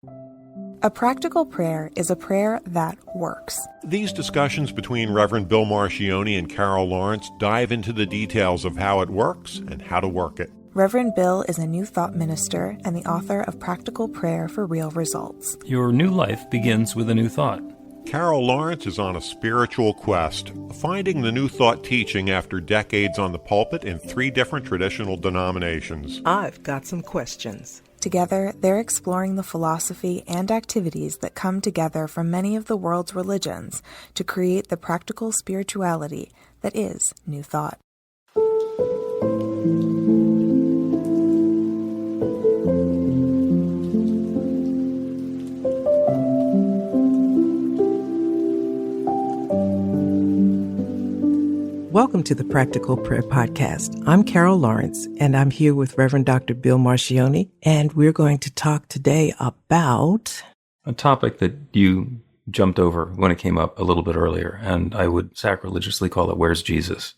A practical prayer is a prayer that works. These discussions between Reverend Bill Marcioni and Carol Lawrence dive into the details of how it works and how to work it. Reverend Bill is a New Thought minister and the author of Practical Prayer for Real Results. Your new life begins with a new thought. Carol Lawrence is on a spiritual quest, finding the New Thought teaching after decades on the pulpit in 3 different traditional denominations. I've got some questions. Together, they're exploring the philosophy and activities that come together from many of the world's religions to create the practical spirituality that is New Thought. Welcome to the Practical Prayer Podcast. I'm Carol Lawrence, and I'm here with Reverend Dr. Bill Marcioni, and we're going to talk today about a topic that you jumped over when it came up a little bit earlier, and I would sacrilegiously call it, where's Jesus?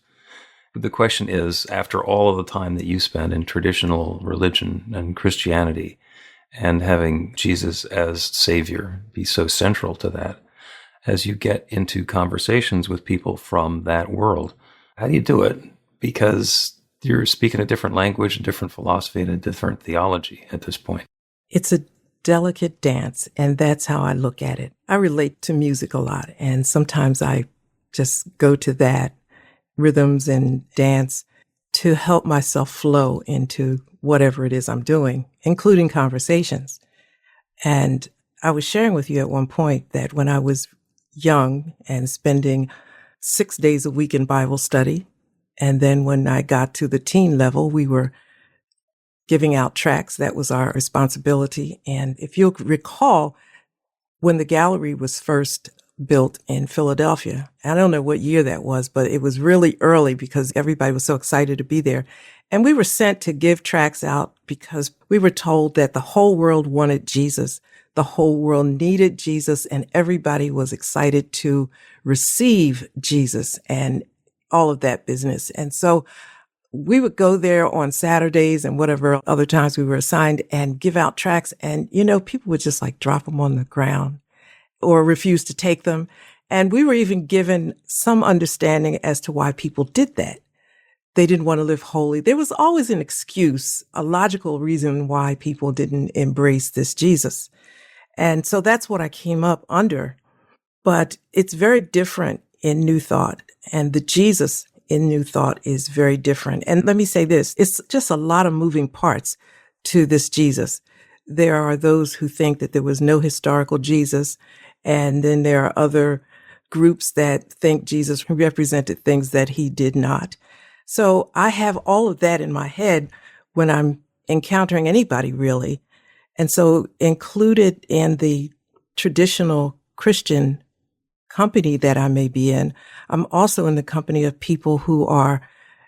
The question is, after all of the time that you spend in traditional religion and Christianity, and having Jesus as Savior be so central to that, as you get into conversations with people from that world, how do you do it? Because you're speaking a different language, a different philosophy, and a different theology at this point. It's a delicate dance, and that's how I look at it. I relate to music a lot, and sometimes I just go to that, rhythms and dance, to help myself flow into whatever it is I'm doing, including conversations. And I was sharing with you at one point that when I was young and spending 6 days a week in Bible study. And then when I got to the teen level, we were giving out tracts. That was our responsibility. And if you'll recall, when the gallery was first built in Philadelphia, I don't know what year that was, but it was really early because everybody was so excited to be there. And we were sent to give tracts out because we were told that the whole world wanted Jesus. The whole world needed Jesus, and everybody was excited to receive Jesus and all of that business. And so we would go there on Saturdays and whatever other times we were assigned and give out tracts. And, people would just like drop them on the ground or refuse to take them. And we were even given some understanding as to why people did that. They didn't want to live holy. There was always an excuse, a logical reason why people didn't embrace this Jesus. And so that's what I came up under. But it's very different in New Thought. And the Jesus in New Thought is very different. And let me say this, it's just a lot of moving parts to this Jesus. There are those who think that there was no historical Jesus. And then there are other groups that think Jesus represented things that he did not. So I have all of that in my head when I'm encountering anybody, really. And so included in the traditional Christian company that I may be in, I'm also in the company of people who are,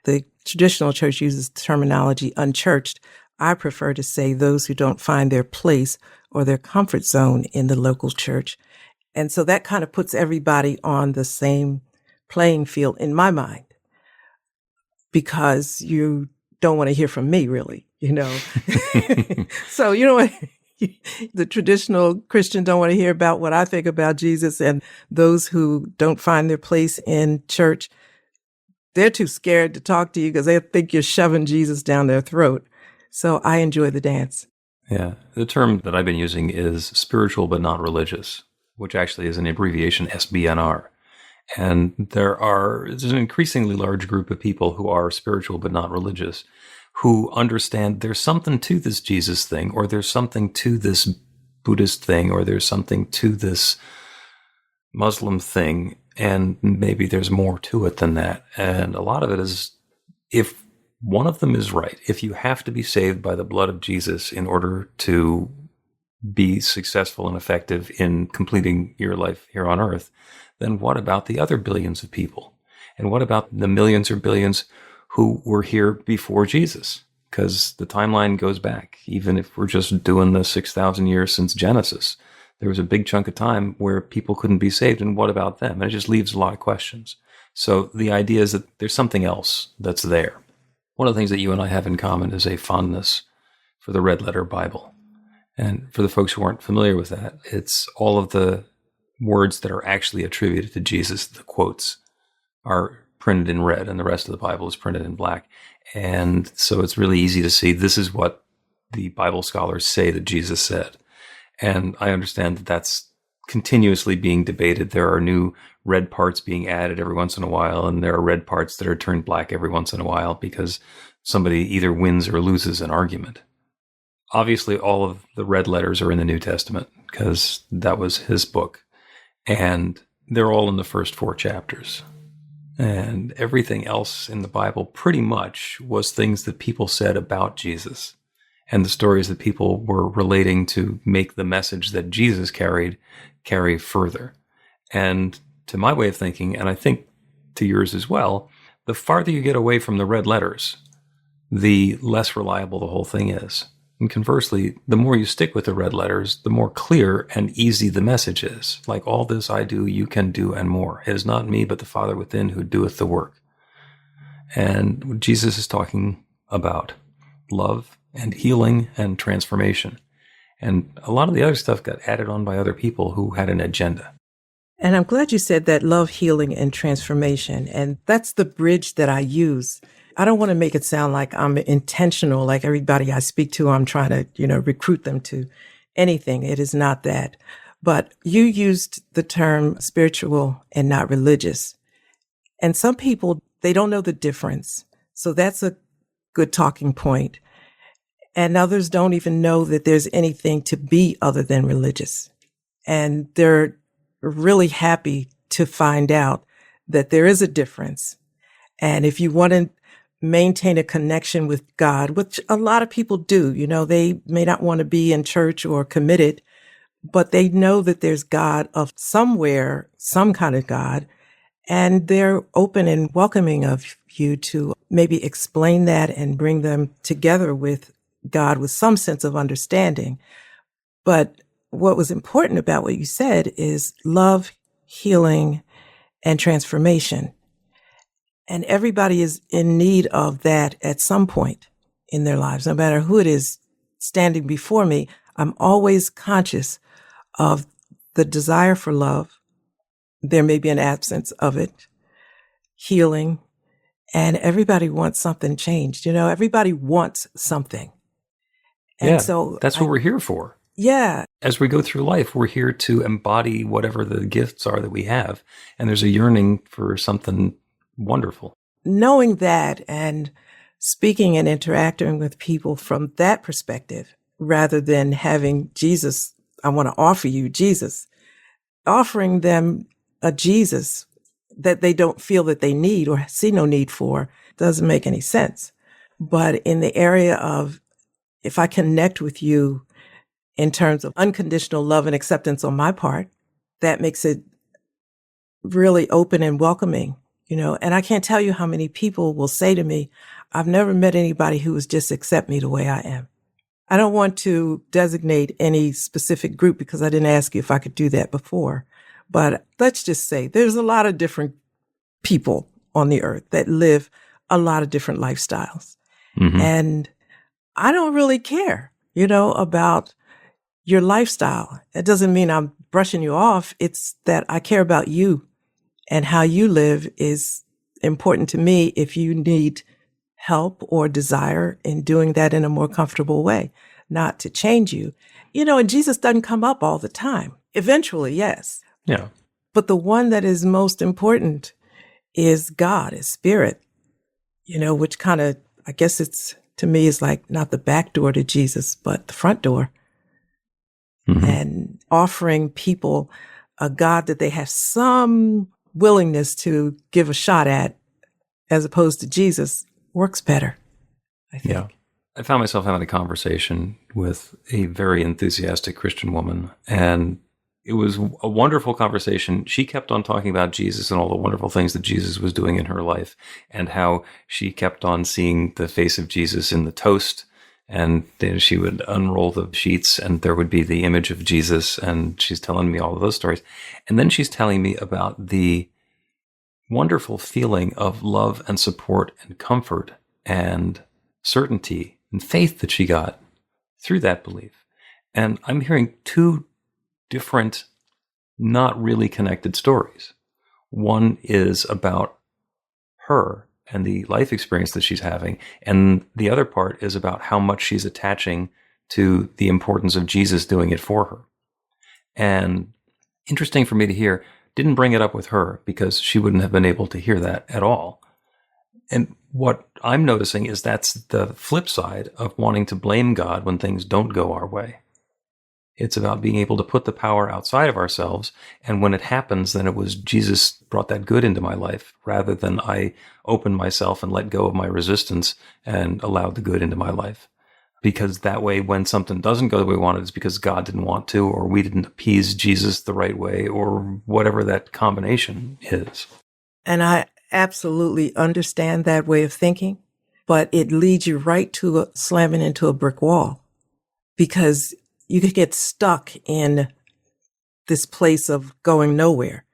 the traditional church uses the terminology unchurched. I prefer to say those who don't find their place or their comfort zone in the local church. And so that kind of puts everybody on the same playing field in my mind, because you don't want to hear from me, really. So, the traditional Christian don't want to hear about what I think about Jesus, and those who don't find their place in church, they're too scared to talk to you because they think you're shoving Jesus down their throat. So I enjoy the dance. Yeah. The term that I've been using is spiritual but not religious, which actually is an abbreviation, SBNR. And there's an increasingly large group of people who are spiritual but not religious, who understand there's something to this Jesus thing, or there's something to this Buddhist thing, or there's something to this Muslim thing, and maybe there's more to it than that. And a lot of it is, if one of them is right, if you have to be saved by the blood of Jesus in order to be successful and effective in completing your life here on earth, then what about the other billions of people? And what about the millions or billions who were here before Jesus? Because the timeline goes back, even if we're just doing the 6,000 years since Genesis. There was a big chunk of time where people couldn't be saved, and what about them? And it just leaves a lot of questions. So the idea is that there's something else that's there. One of the things that you and I have in common is a fondness for the red letter Bible. And for the folks who aren't familiar with that, it's all of the words that are actually attributed to Jesus, the quotes, are printed in red, and the rest of the Bible is printed in black. And so it's really easy to see this is what the Bible scholars say that Jesus said. And I understand that that's continuously being debated. There are new red parts being added every once in a while, and there are red parts that are turned black every once in a while because somebody either wins or loses an argument. Obviously, all of the red letters are in the New Testament because that was his book. And they're all in the first 4 chapters. And everything else in the Bible pretty much was things that people said about Jesus and the stories that people were relating to make the message that Jesus carry further. And to my way of thinking, and I think to yours as well, the farther you get away from the red letters, the less reliable the whole thing is. And conversely, the more you stick with the red letters, the more clear and easy the message is. Like, all this I do, you can do, and more. It is not me, but the Father within who doeth the work. And Jesus is talking about love and healing and transformation. And a lot of the other stuff got added on by other people who had an agenda. And I'm glad you said that, love, healing, and transformation. And that's the bridge that I use. I don't want to make it sound like I'm intentional, like everybody I speak to, I'm trying to, recruit them to anything. It is not that. But you used the term spiritual and not religious. And some people, they don't know the difference. So that's a good talking point. And others don't even know that there's anything to be other than religious. And they're really happy to find out that there is a difference. And if you want to maintain a connection with God, which a lot of people do, they may not want to be in church or committed, but they know that there's God of somewhere, some kind of God, and they're open and welcoming of you to maybe explain that and bring them together with God with some sense of understanding. But what was important about what you said is love, healing, and transformation. And everybody is in need of that at some point in their lives. No matter who it is standing before me, I'm always conscious of the desire for love. There may be an absence of it, healing, and everybody wants something changed. Everybody wants something. And so that's what we're here for. Yeah. As we go through life, we're here to embody whatever the gifts are that we have. And there's a yearning for something wonderful. Knowing that and speaking and interacting with people from that perspective, rather than having Jesus, I want to offer you Jesus, offering them a Jesus that they don't feel that they need or see no need for doesn't make any sense. But in the area of, if I connect with you in terms of unconditional love and acceptance on my part, that makes it really open and welcoming. And I can't tell you how many people will say to me, I've never met anybody who would just accept me the way I am. I don't want to designate any specific group because I didn't ask you if I could do that before. But let's just say there's a lot of different people on the earth that live a lot of different lifestyles. Mm-hmm. And I don't really care, about your lifestyle. It doesn't mean I'm brushing you off. It's that I care about you. And how you live is important to me if you need help or desire in doing that in a more comfortable way, not to change you. And Jesus doesn't come up all the time. Eventually, yes. Yeah. But the one that is most important is God, is spirit, which kind of, I guess it's, to me, is like not the back door to Jesus, but the front door. Mm-hmm. And offering people a God that they have some willingness to give a shot at, as opposed to Jesus, works better, I think. Yeah. I found myself having a conversation with a very enthusiastic Christian woman, and it was a wonderful conversation. She kept on talking about Jesus and all the wonderful things that Jesus was doing in her life, and how she kept on seeing the face of Jesus in the toast. And then she would unroll the sheets and there would be the image of Jesus. And she's telling me all of those stories. And then she's telling me about the wonderful feeling of love and support and comfort and certainty and faith that she got through that belief. And I'm hearing two different, not really connected stories. One is about her and the life experience that she's having. And the other part is about how much she's attaching to the importance of Jesus doing it for her. And interesting for me to hear, didn't bring it up with her because she wouldn't have been able to hear that at all. And what I'm noticing is that's the flip side of wanting to blame God when things don't go our way. It's about being able to put the power outside of ourselves. And when it happens, then it was Jesus brought that good into my life rather than I opened myself and let go of my resistance and allowed the good into my life. Because that way, when something doesn't go the way we wanted, it's because God didn't want to, or we didn't appease Jesus the right way, or whatever that combination is. And I absolutely understand that way of thinking, but it leads you right to slamming into a brick wall, because you could get stuck in this place of going nowhere.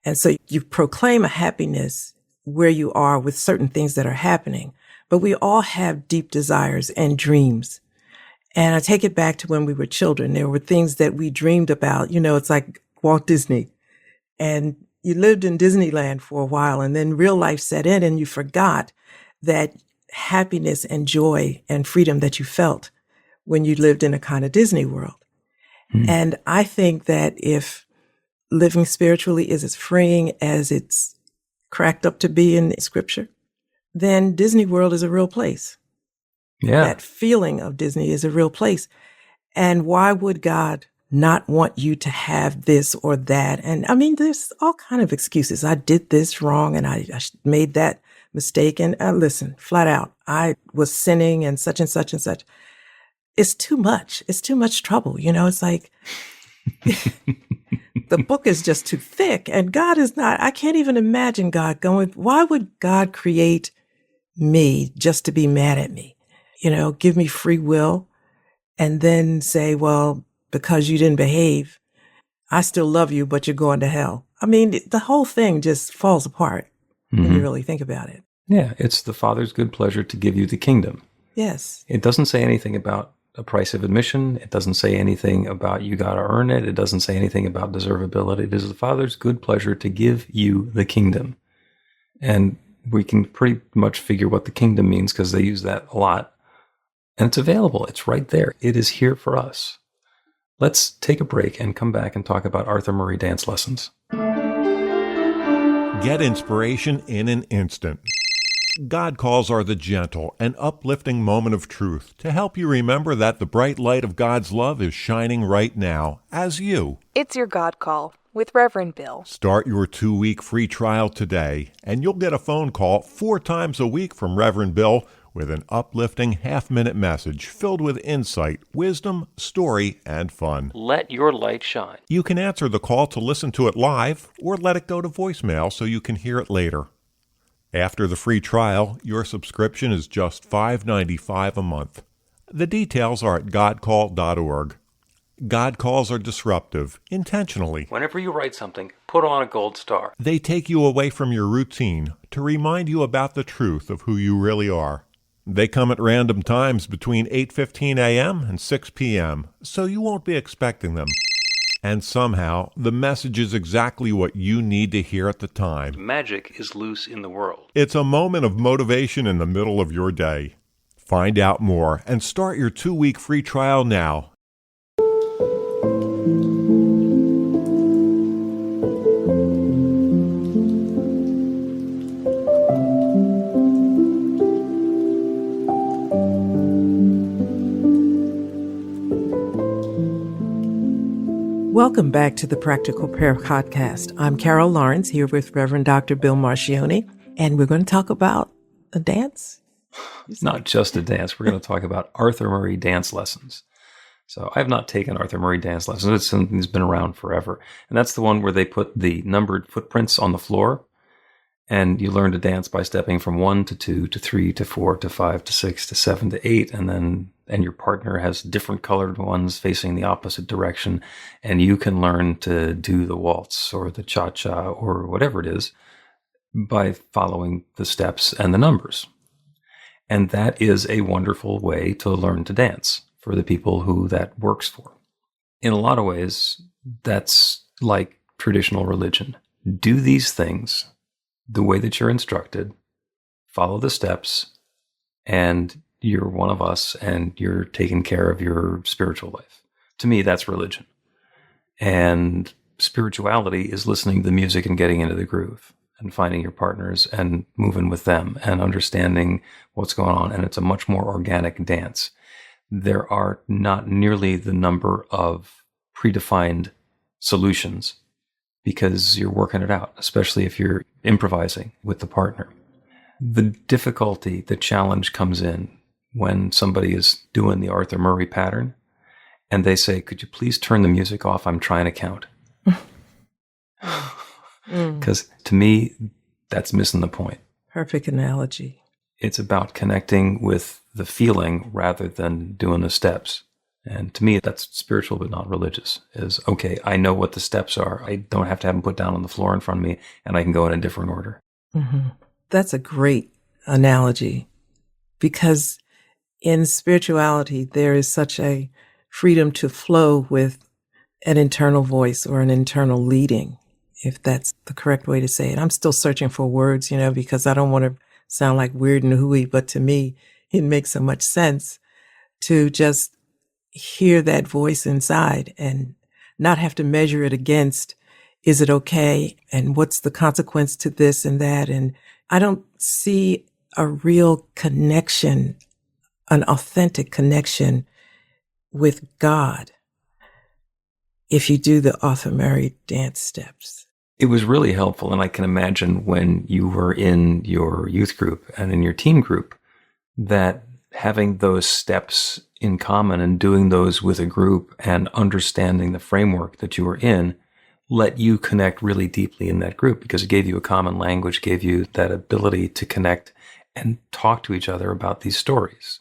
And so you proclaim a happiness where you are with certain things that are happening, but we all have deep desires and dreams. And I take it back to when we were children. There were things that we dreamed about. You know, it's like Walt Disney, and you lived in Disneyland for a while, and then real life set in and you forgot that happiness and joy and freedom that you felt when you lived in a kind of Disney world. And I think that if living spiritually is as freeing as it's cracked up to be in Scripture, then Disney World is a real place. Yeah. That feeling of Disney is a real place. And why would God not want you to have this or that? And I mean, there's all kind of excuses. I did this wrong and I made that mistake. And listen, flat out, I was sinning and such and such and such. It's too much. It's too much trouble. You know, it's like the book is just too thick, and God is not. I can't even imagine God going, why would God create me just to be mad at me? You know, give me free will and then say, well, because you didn't behave, I still love you, but you're going to hell. I mean, the whole thing just falls apart when you really think about it. Yeah, it's the Father's good pleasure to give you the kingdom. Yes. It doesn't say anything about a price of admission. It doesn't say anything about you got to earn it. It doesn't say anything about deservability. It is the Father's good pleasure to give you the kingdom. And we can pretty much figure what the kingdom means because they use that a lot. And it's available. It's right there. It is here for us. Let's take a break and come back and talk about Arthur Murray dance lessons. Get inspiration in an instant. God calls are the gentle and uplifting moment of truth to help you remember that the bright light of God's love is shining right now as you. It's your God Call with Reverend Bill. Start your 2-week free trial today, and you'll get a phone call 4 times a week from Reverend Bill with an uplifting half-minute message filled with insight, wisdom, story, and fun. Let your light shine. You can answer the call to listen to it live or let it go to voicemail so you can hear it later. After the free trial, your subscription is just $5.95 a month. The details are at godcall.org. God calls are disruptive, intentionally. Whenever you write something, put on a gold star. They take you away from your routine to remind you about the truth of who you really are. They come at random times between 8:15 a.m. and 6 p.m., so you won't be expecting them. And somehow, the message is exactly what you need to hear at the time. Magic is loose in the world. It's a moment of motivation in the middle of your day. Find out more and start your 2-week free trial now. Welcome back to the Practical Prayer Podcast. I'm Carol Lawrence here with Reverend Dr. Bill Marcioni, and we're going to talk about a dance. It's not just a dance. We're going to talk about Arthur Murray dance lessons. So I have not taken Arthur Murray dance lessons. It's something that's been around forever. And that's the one where they put the numbered footprints on the floor, and you learn to dance by stepping from 1 to 2 to 3 to 4 to 5 to 6 to 7 to 8, and your partner has different colored ones facing the opposite direction, and you can learn to do the waltz or the cha-cha or whatever it is by following the steps and the numbers. And that is a wonderful way to learn to dance for the people who that works for. In a lot of ways, that's like traditional religion. Do these things the way that you're instructed, follow the steps, and you're one of us and you're taking care of your spiritual life. To me, that's religion. And spirituality is listening to the music and getting into the groove and finding your partners and moving with them and understanding what's going on. And it's a much more organic dance. There are not nearly the number of predefined solutions because you're working it out, especially if you're improvising with the partner. The difficulty, the challenge comes in when somebody is doing the Arthur Murray pattern and they say, could you please turn the music off? I'm trying to count. Because to me, that's missing the point. Perfect analogy. It's about connecting with the feeling rather than doing the steps. And to me, that's spiritual but not religious. Is, okay, I know what the steps are. I don't have to have them put down on the floor in front of me, and I can go in a different order. Mm-hmm. That's a great analogy, because in spirituality, there is such a freedom to flow with an internal voice or an internal leading, if that's the correct way to say it. I'm still searching for words, because I don't want to sound like weird and hooey, but to me, it makes so much sense to just hear that voice inside and not have to measure it against, is it okay? And what's the consequence to this and that? And I don't see a real connection, an authentic connection with God if you do the Arthur Murray dance steps. It was really helpful. And I can imagine when you were in your youth group and in your teen group, that having those steps in common and doing those with a group and understanding the framework that you were in let you connect really deeply in that group, because it gave you a common language, gave you that ability to connect and talk to each other about these stories.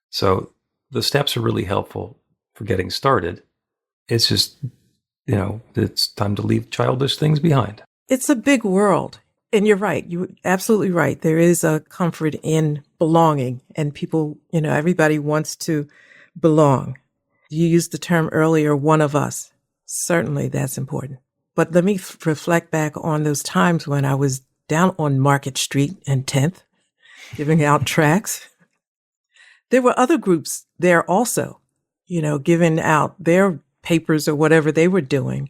So the steps are really helpful for getting started. It's just, it's time to leave childish things behind. It's a big world. And you're right. You're absolutely right. There is a comfort in belonging, and people, everybody wants to belong. You used the term earlier, one of us. Certainly that's important. But let me reflect back on those times when I was down on Market Street and 10th, giving out tracts. There were other groups there also, giving out their papers or whatever they were doing.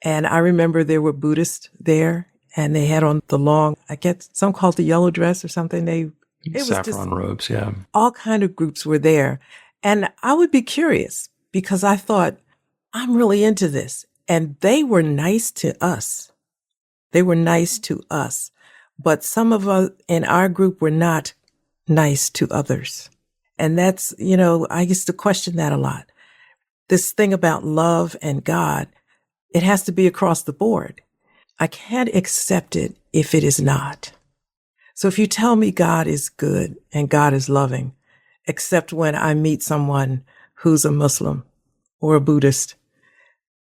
And I remember there were Buddhists there, and they had on the long, I guess some called the yellow dress or something. It was Saffron robes, yeah. All kind of groups were there. And I would be curious, because I thought, I'm really into this. And they were nice to us. They were nice to us. But some of us in our group were not nice to others. And that's, I used to question that a lot. This thing about love and God, it has to be across the board. I can't accept it if it is not. So if you tell me God is good and God is loving, except when I meet someone who's a Muslim or a Buddhist,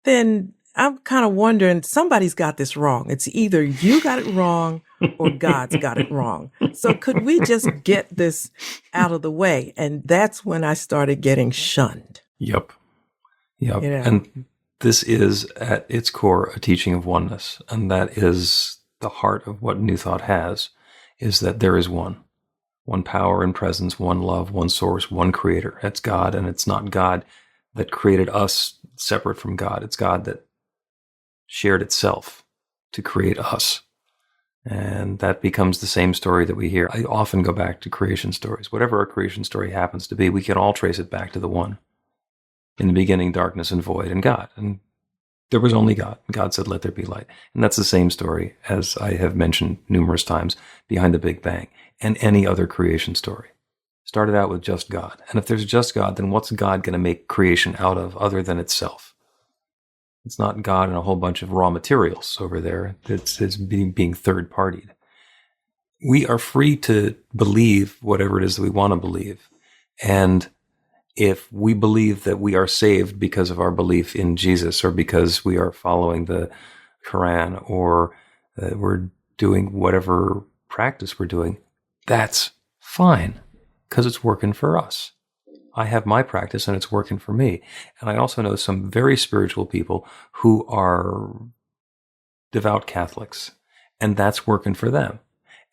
then I'm kind of wondering, somebody's got this wrong. It's either you got it wrong or God's got it wrong. So could we just get this out of the way? And that's when I started getting shunned. Yep. And this is at its core a teaching of oneness. And that is the heart of what New Thought has, is that there is one power and presence, one love, one source, one creator. It's God, and it's not God that created us separate from God. It's God that shared itself to create us. And that becomes the same story that we hear. I often go back to creation stories. Whatever our creation story happens to be, we can all trace it back to the one. In the beginning, darkness and void, and God. And there was only God. God said, let there be light. And that's the same story, as I have mentioned numerous times, behind the Big Bang and any other creation story. Started out with just God. And if there's just God, then what's God going to make creation out of other than itself? It's not God and a whole bunch of raw materials over there. It's being third-partied. We are free to believe whatever it is that we want to believe. And if we believe that we are saved because of our belief in Jesus, or because we are following the Quran, or we're doing whatever practice we're doing, that's fine, because it's working for us. I have my practice and it's working for me. And I also know some very spiritual people who are devout Catholics, and that's working for them.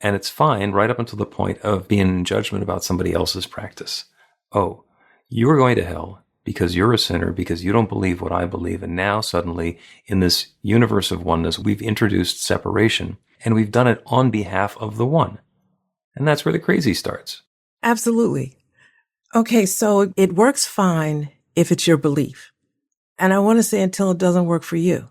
And it's fine right up until the point of being in judgment about somebody else's practice. Oh, you are going to hell because you're a sinner, because you don't believe what I believe. And now suddenly in this universe of oneness, we've introduced separation, and we've done it on behalf of the one. And that's where the crazy starts. Absolutely. Okay, so it works fine if it's your belief. And I want to say until it doesn't work for you.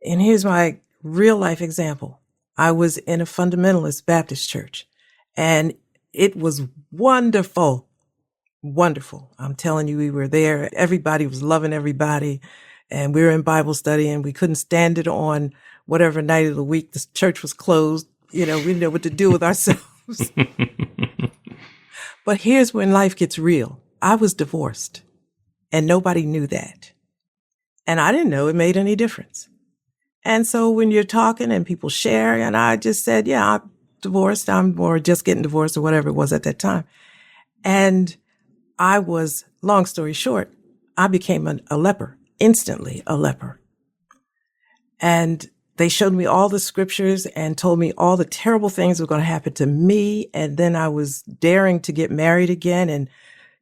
And here's my real life example. I was in a fundamentalist Baptist church, and it was wonderful. Wonderful. I'm telling you, we were there. Everybody was loving everybody. And we were in Bible study, and we couldn't stand it on whatever night of the week the church was closed. We didn't know what to do with ourselves. But here's when life gets real. I was divorced, and nobody knew that. And I didn't know it made any difference. And so when you're talking and people share, and I just said, yeah, I'm divorced, or just getting divorced, or whatever it was at that time. And I was, long story short, I became a leper, instantly a leper. And they showed me all the scriptures and told me all the terrible things that were going to happen to me. And then I was daring to get married again. And,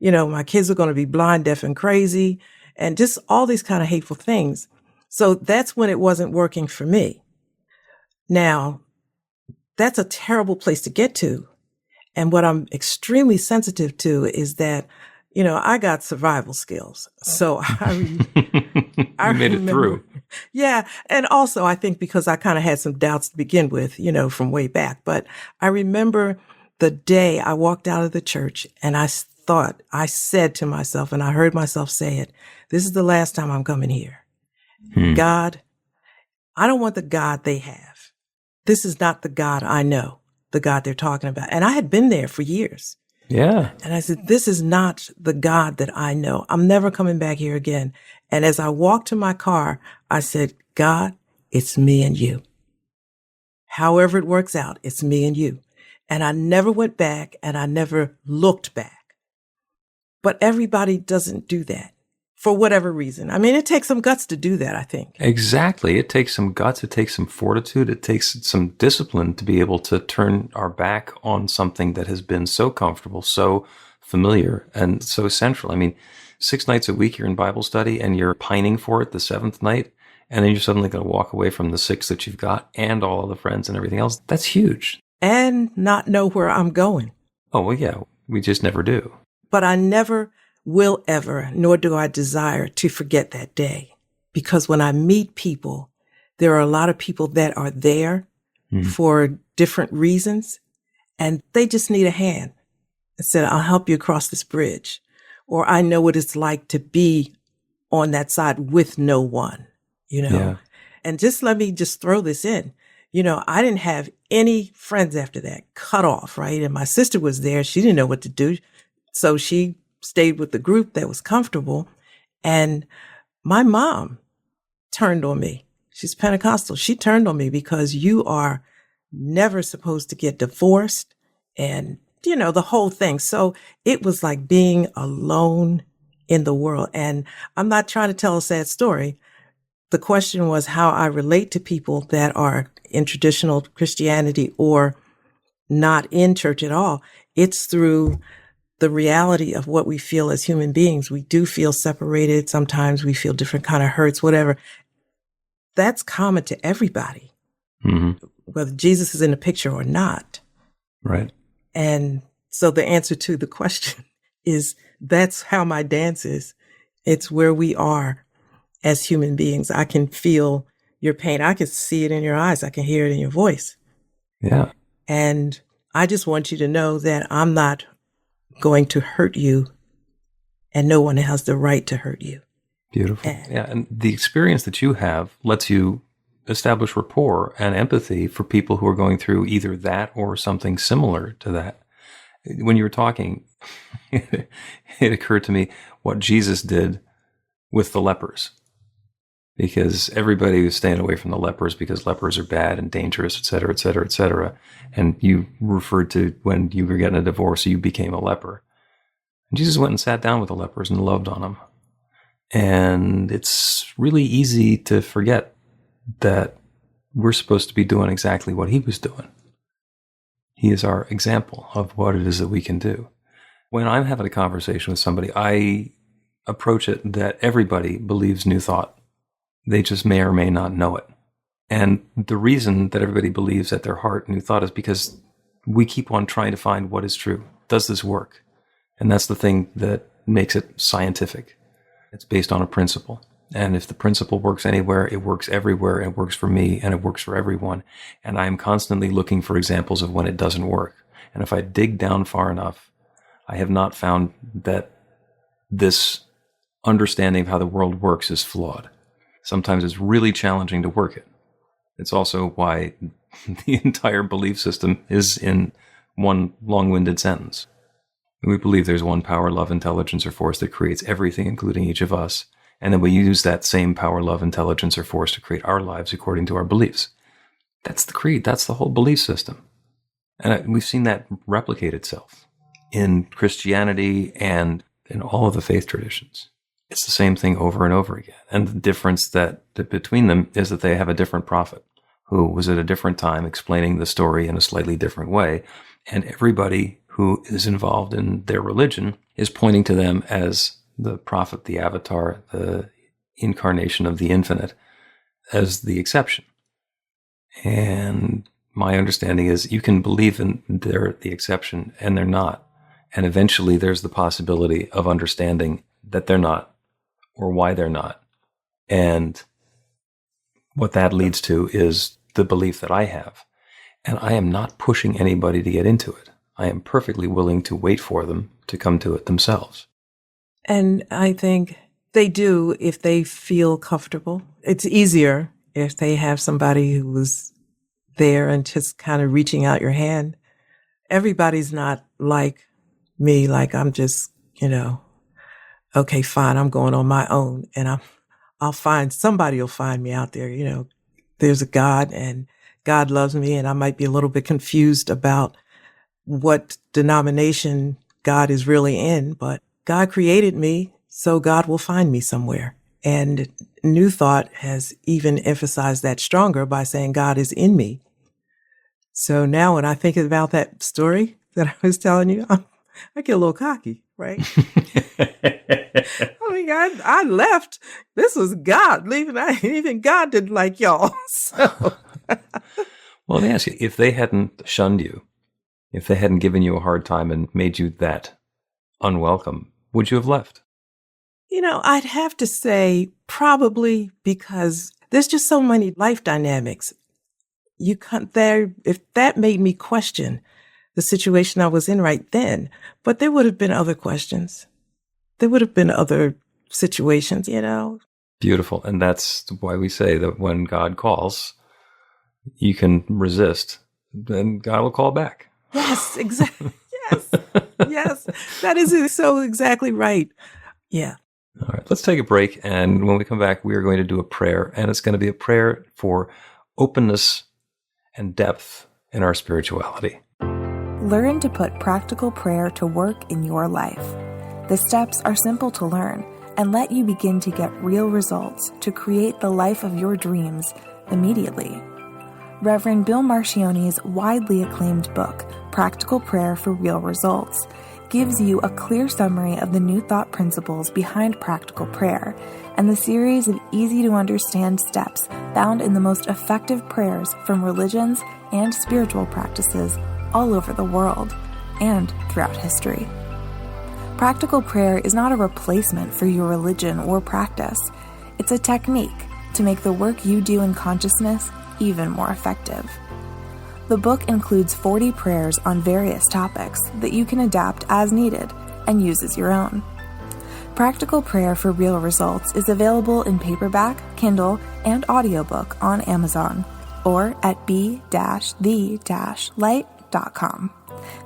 my kids were going to be blind, deaf, and crazy, and just all these kind of hateful things. So that's when it wasn't working for me. Now, that's a terrible place to get to. And what I'm extremely sensitive to is that, I got survival skills. So I made it through. Yeah. And also I think because I kind of had some doubts to begin with, from way back. But I remember the day I walked out of the church, and I said to myself, and I heard myself say it, this is the last time I'm coming here. God, I don't want the God they have. This is not the God I know, the God they're talking about. And I had been there for years. Yeah. And I said, this is not the God that I know. I'm never coming back here again. And as I walked to my car, I said, God, it's me and you. However it works out, it's me and you. And I never went back, and I never looked back. But everybody doesn't do that for whatever reason. I mean, it takes some guts to do that, I think. Exactly. It takes some guts. It takes some fortitude. It takes some discipline to be able to turn our back on something that has been so comfortable, so familiar, and so central. I mean, 6 nights a week you're in Bible study and you're pining for it the 7th night, and then you're suddenly going to walk away from the 6 that you've got and all of the friends and everything else. That's huge. And not know where I'm going. Oh, well, yeah. We just never do. But I never will ever, nor do I desire to forget that day. Because when I meet people, there are a lot of people that are there for different reasons, and they just need a hand. I said, I'll help you across this bridge. Or I know what it's like to be on that side with no one, Yeah. And just let me just throw this in. I didn't have any friends after that, cut off, right? And my sister was there. She didn't know what to do. So she stayed with the group that was comfortable. And my mom turned on me. She's Pentecostal. She turned on me because you are never supposed to get divorced and, the whole thing. So it was like being alone in the world. And I'm not trying to tell a sad story. The question was how I relate to people that are in traditional Christianity or not in church at all. It's through the reality of what we feel as human beings. We do feel separated. Sometimes we feel different kind of hurts, whatever. That's common to everybody, whether Jesus is in the picture or not. Right. And so the answer to the question is that's how my dance is. It's where we are as human beings. I can feel your pain. I can see it in your eyes. I can hear it in your voice. Yeah. And I just want you to know that I'm not going to hurt you, and no one has the right to hurt you. Beautiful. And the experience that you have lets you establish rapport and empathy for people who are going through either that or something similar to that. When you were talking, it occurred to me what Jesus did with the lepers. Because everybody was staying away from the lepers because lepers are bad and dangerous, et cetera, et cetera, et cetera. And you referred to when you were getting a divorce, you became a leper. And Jesus went and sat down with the lepers and loved on them. And it's really easy to forget that we're supposed to be doing exactly what he was doing. He is our example of what it is that we can do. When I'm having a conversation with somebody, I approach it that everybody believes New Thought. They just may or may not know it. And the reason that everybody believes at their heart New Thought is because we keep on trying to find what is true. Does this work? And that's the thing that makes it scientific. It's based on a principle. And if the principle works anywhere, it works everywhere, it works for me, and it works for everyone. And I am constantly looking for examples of when it doesn't work. And if I dig down far enough, I have not found that this understanding of how the world works is flawed. Sometimes it's really challenging to work it. It's also why the entire belief system is in one long-winded sentence. We believe there's one power, love, intelligence, or force that creates everything, including each of us. And then we use that same power, love, intelligence, or force to create our lives according to our beliefs. That's the creed. That's the whole belief system. And we've seen that replicate itself in Christianity and in all of the faith traditions. It's the same thing over and over again. And the difference that between them is that they have a different prophet who was at a different time explaining the story in a slightly different way. And everybody who is involved in their religion is pointing to them as the prophet, the avatar, the incarnation of the infinite, as the exception. And my understanding is you can believe in they're the exception and they're not. And eventually there's the possibility of understanding that they're not or why they're not. And what that leads to is the belief that I have. And I am not pushing anybody to get into it. I am perfectly willing to wait for them to come to it themselves. And I think they do if they feel comfortable. It's easier if they have somebody who was there and just kind of reaching out your hand. Everybody's not like me, like I'm just, okay, fine, I'm going on my own and I'll find, somebody will find me out there. There's a God and God loves me, and I might be a little bit confused about what denomination God is really in, but God created me, so God will find me somewhere. And New Thought has even emphasized that stronger by saying God is in me. So now when I think about that story that I was telling you, I get a little cocky, right? I mean, I left. This was God leaving. Even God didn't like y'all. So. Well, let me ask you, if they hadn't shunned you, if they hadn't given you a hard time and made you that unwelcome, would you have left? I'd have to say probably, because there's just so many life dynamics. If that made me question the situation I was in right then, but there would have been other questions. There would have been other situations, Beautiful. And that's why we say that when God calls, you can resist, then God will call back. Yes, exactly. Yes. Yes. That is so exactly right. Yeah. All right, let's take a break. And when we come back, we are going to do a prayer. And it's going to be a prayer for openness and depth in our spirituality. Learn to put practical prayer to work in your life. The steps are simple to learn and let you begin to get real results to create the life of your dreams immediately. Reverend Bill Marcione's widely acclaimed book, Practical Prayer for Real Results, gives you a clear summary of the New Thought principles behind practical prayer and the series of easy-to-understand steps found in the most effective prayers from religions and spiritual practices all over the world and throughout history. Practical prayer is not a replacement for your religion or practice. It's a technique to make the work you do in consciousness even more effective. The book includes 40 prayers on various topics that you can adapt as needed and use as your own. Practical Prayer for Real Results is available in paperback, Kindle, and audiobook on Amazon or at b-the-light.com.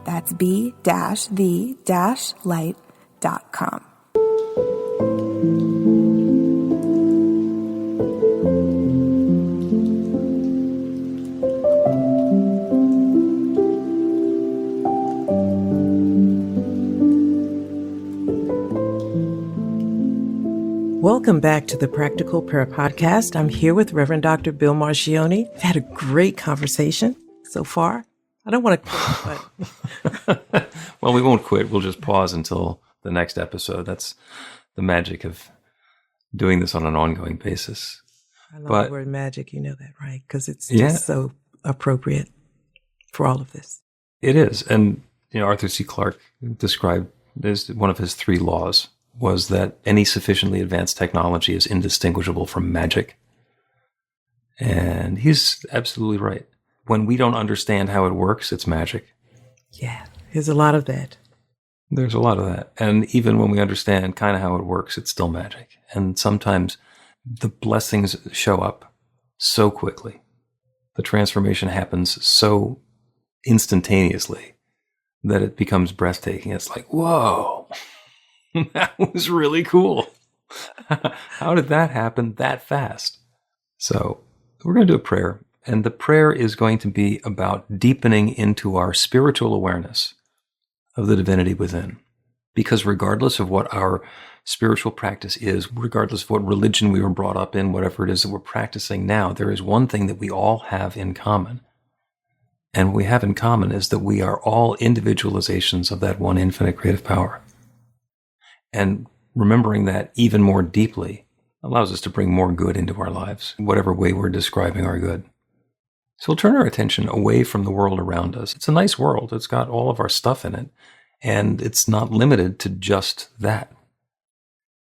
That's b-the-light.com. Welcome back to the Practical Prayer Podcast. I'm here with Reverend Dr. Bill Marcioni. We've had a great conversation so far. I don't want to quit, but... Well, we won't quit. We'll just pause until the next episode. That's the magic of doing this on an ongoing basis. I love the word magic. You know that, right? Because it's just so appropriate for all of this. It is. And, Arthur C. Clarke described as one of his 3 laws was that any sufficiently advanced technology is indistinguishable from magic. And he's absolutely right. When we don't understand how it works, it's magic. Yeah, there's a lot of that. There's a lot of that. And even when we understand kind of how it works, it's still magic. And sometimes the blessings show up so quickly. The transformation happens so instantaneously that it becomes breathtaking. It's like, whoa, that was really cool. How did that happen that fast? So we're going to do a prayer. And the prayer is going to be about deepening into our spiritual awareness of the divinity within. Because regardless of what our spiritual practice is, regardless of what religion we were brought up in, whatever it is that we're practicing now, there is one thing that we all have in common. And what we have in common is that we are all individualizations of that one infinite creative power. And remembering that even more deeply allows us to bring more good into our lives, whatever way we're describing our good. So we'll turn our attention away from the world around us. It's a nice world. It's got all of our stuff in it. And it's not limited to just that.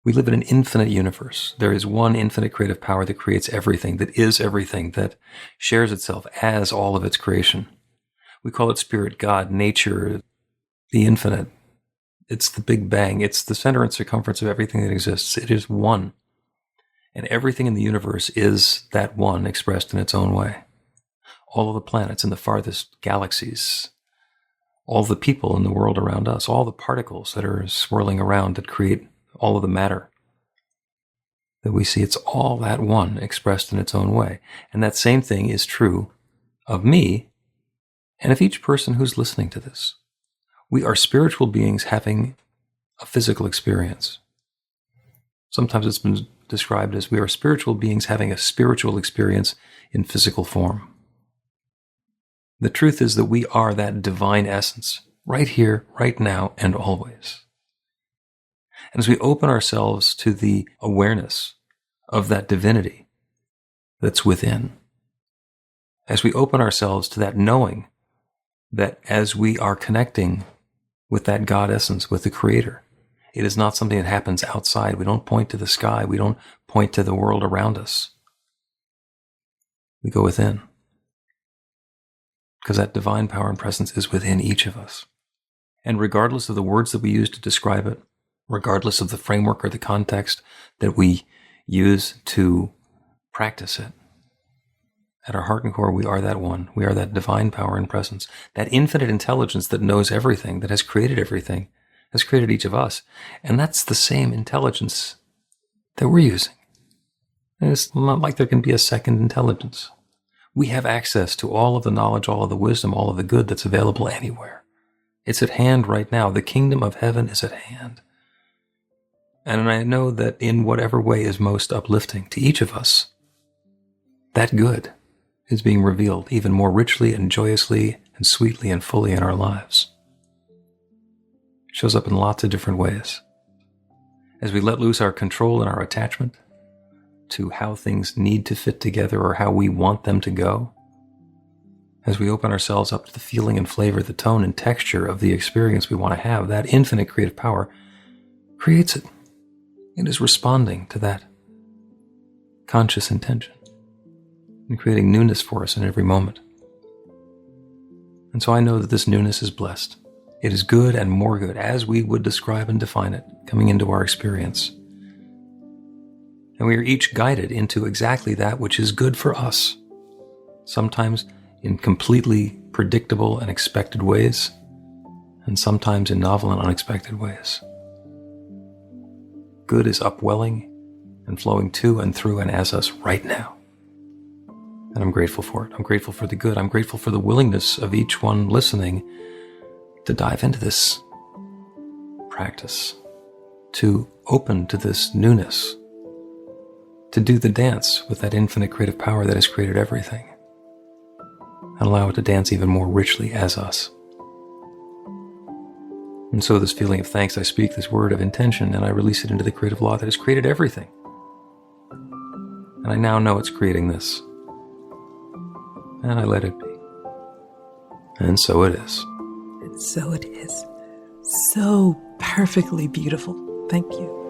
We live in an infinite universe. There is one infinite creative power that creates everything, that is everything, that shares itself as all of its creation. We call it spirit, God, nature, the infinite. It's the Big Bang. It's the center and circumference of everything that exists. It is one. And everything in the universe is that one expressed in its own way. All of the planets in the farthest galaxies, all the people in the world around us, all the particles that are swirling around that create all of the matter that we see, it's all that one expressed in its own way. And that same thing is true of me and of each person who's listening to this. We are spiritual beings having a physical experience. Sometimes it's been described as we are spiritual beings having a spiritual experience in physical form. The truth is that we are that divine essence, right here, right now, and always. And as we open ourselves to the awareness of that divinity that's within, as we open ourselves to that knowing that as we are connecting with that God essence, with the Creator, it is not something that happens outside. We don't point to the sky. We don't point to the world around us. We go within. Because that divine power and presence is within each of us. And regardless of the words that we use to describe it, regardless of the framework or the context that we use to practice it, at our heart and core, we are that one. We are that divine power and presence, that infinite intelligence that knows everything, that has created everything, has created each of us. And that's the same intelligence that we're using. And it's not like there can be a second intelligence. We have access to all of the knowledge, all of the wisdom, all of the good that's available anywhere. It's at hand right now. The kingdom of heaven is at hand. And I know that in whatever way is most uplifting to each of us, that good is being revealed even more richly and joyously and sweetly and fully in our lives. It shows up in lots of different ways. As we let loose our control and our attachment to how things need to fit together or how we want them to go, as we open ourselves up to the feeling and flavor, the tone and texture of the experience we want to have, that infinite creative power creates it. It is responding to that conscious intention and creating newness for us in every moment. And so I know that this newness is blessed. It is good and more good, as we would describe and define it, coming into our experience. And we are each guided into exactly that which is good for us, sometimes in completely predictable and expected ways, and sometimes in novel and unexpected ways. Good is upwelling and flowing to and through and as us right now. And I'm grateful for it. I'm grateful for the good. I'm grateful for the willingness of each one listening to dive into this practice, to open to this newness to do the dance with that infinite creative power that has created everything, and allow it to dance even more richly as us. And so this feeling of thanks, I speak this word of intention and I release it into the creative law that has created everything. And I now know it's creating this. And I let it be. And so it is. And so it is. So perfectly beautiful. Thank you.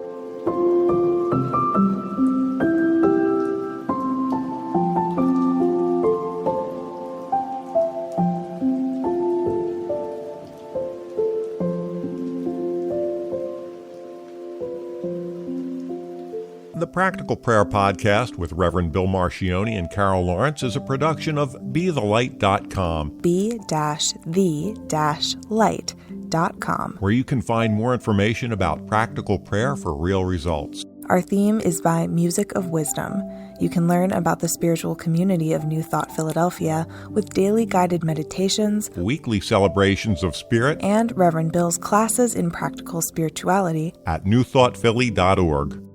The Practical Prayer Podcast with Reverend Bill Marcioni and Carol Lawrence is a production of BeTheLight.com. be-the-light.com, where you can find more information about practical prayer for real results. Our theme is by Music of Wisdom. You can learn about the spiritual community of New Thought Philadelphia with daily guided meditations, Weekly celebrations of spirit, and Reverend Bill's classes in practical spirituality at newthoughtphilly.org.